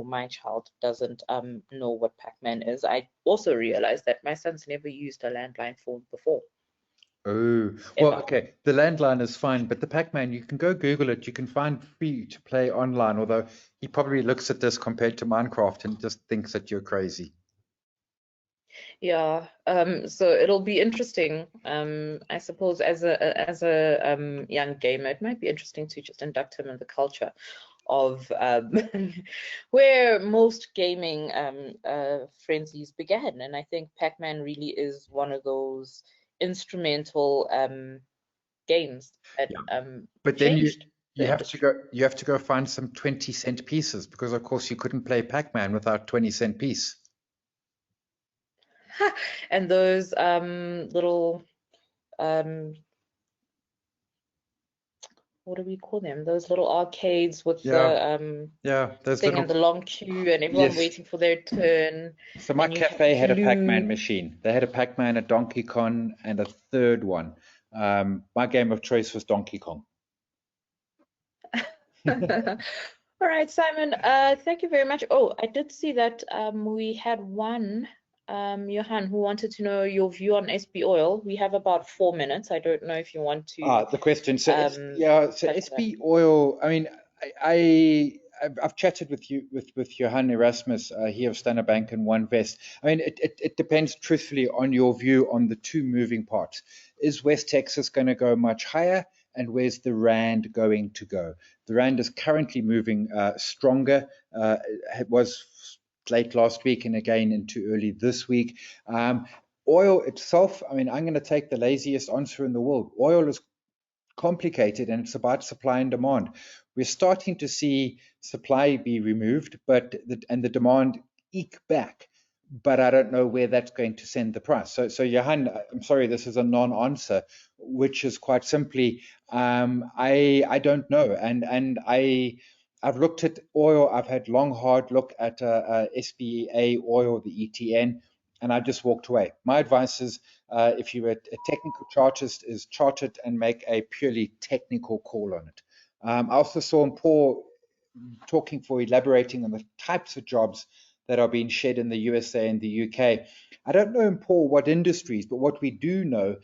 Speaker 1: my child doesn't know what Pac-Man is, I also realized that my son's never used a landline phone before.
Speaker 2: Oh, well, okay. The landline is fine, but the Pac-Man, you can go Google it. You can find free to play online, although he probably looks at this compared to Minecraft and just thinks that you're crazy.
Speaker 1: Yeah, so it'll be interesting. I suppose as a young gamer, it might be interesting to just induct him in the culture of where most gaming frenzies began. And I think Pac-Man really is one of those instrumental games that
Speaker 2: Yeah. But then
Speaker 1: changed the industry.
Speaker 2: you have to go find some 20-cent pieces because of course you couldn't play Pac-Man without 20-cent piece.
Speaker 1: And those little what do we call them? Those little arcades with
Speaker 2: Yeah,
Speaker 1: the
Speaker 2: yeah, those
Speaker 1: thing and
Speaker 2: little
Speaker 1: the long queue and everyone
Speaker 2: yes.
Speaker 1: waiting for their turn,
Speaker 2: So my
Speaker 1: and you have
Speaker 2: cafe had a Pac-Man
Speaker 1: glue.
Speaker 2: machine. They had a Pac-Man, a Donkey Kong, and a third one. My game of choice was Donkey Kong.
Speaker 1: All right, Simon, thank you very much. Oh, I did see that we had one, Johan, who wanted to know your view on SB oil. We have about 4 minutes. I don't know if you want to
Speaker 2: The question. So so
Speaker 1: touch that.
Speaker 2: SB oil. I mean, I've chatted with Johan Erasmus here of Standard Bank and One Vest. I mean, it depends truthfully on your view on the two moving parts. Is West Texas going to go much higher? And where's the rand going to go? The rand is currently moving stronger. It was late last week and again into early this week. Oil itself, I mean, I'm going to take the laziest answer in the world. Oil is complicated and it's about supply and demand. We're starting to see supply be removed, and the demand eke back. But I don't know where that's going to send the price. So Johan, I'm sorry, this is a non-answer, which is quite simply, I don't know, and I've looked at oil. I've had long, hard look at SBA oil, the ETN, and I just walked away. My advice is, if you're a technical chartist, is chart it and make a purely technical call on it. I also saw Paul elaborating on the types of jobs that are being shed in the USA and the UK. I don't know in Paul what industries, but what we do know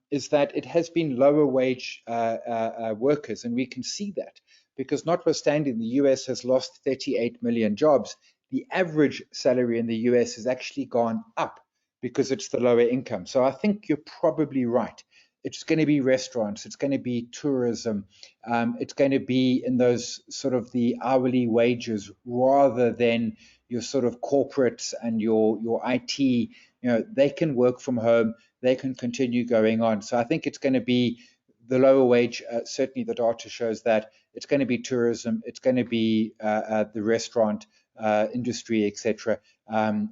Speaker 2: is that it has been lower wage workers, and we can see that because notwithstanding the US has lost 38 million jobs, the average salary in the US has actually gone up because it's the lower income. So I think you're probably right. It's going to be restaurants, it's going to be tourism, it's going to be in those sort of the hourly wages rather than your sort of corporates and your IT. You know, they can work from home, they can continue going on. So I think it's going to be the lower wage. Certainly, the data shows that it's going to be tourism, it's going to be the restaurant industry, etc. And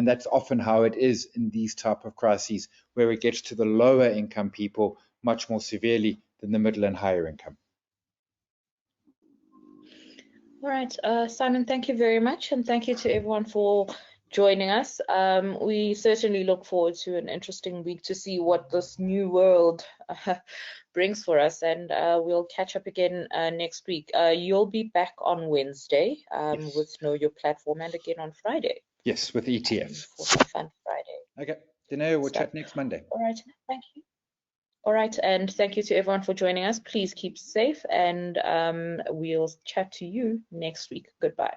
Speaker 2: that's often how it is in these type of crises, where it gets to the lower income people much more severely than the middle and higher income.
Speaker 1: All right, Simon, thank you very much, and thank you to everyone for joining us. We certainly look forward to an interesting week to see what this new world brings for us, and we'll catch up again next week. You'll be back on Wednesday
Speaker 2: Yes.
Speaker 1: with Know Your Platform, and again on Friday.
Speaker 2: Yes, with ETFs.
Speaker 1: For some fun Friday.
Speaker 2: Okay, Dineo, we'll chat next Monday.
Speaker 1: All right, thank you. All right, and thank you to everyone for joining us. Please keep safe, and we'll chat to you next week. Goodbye.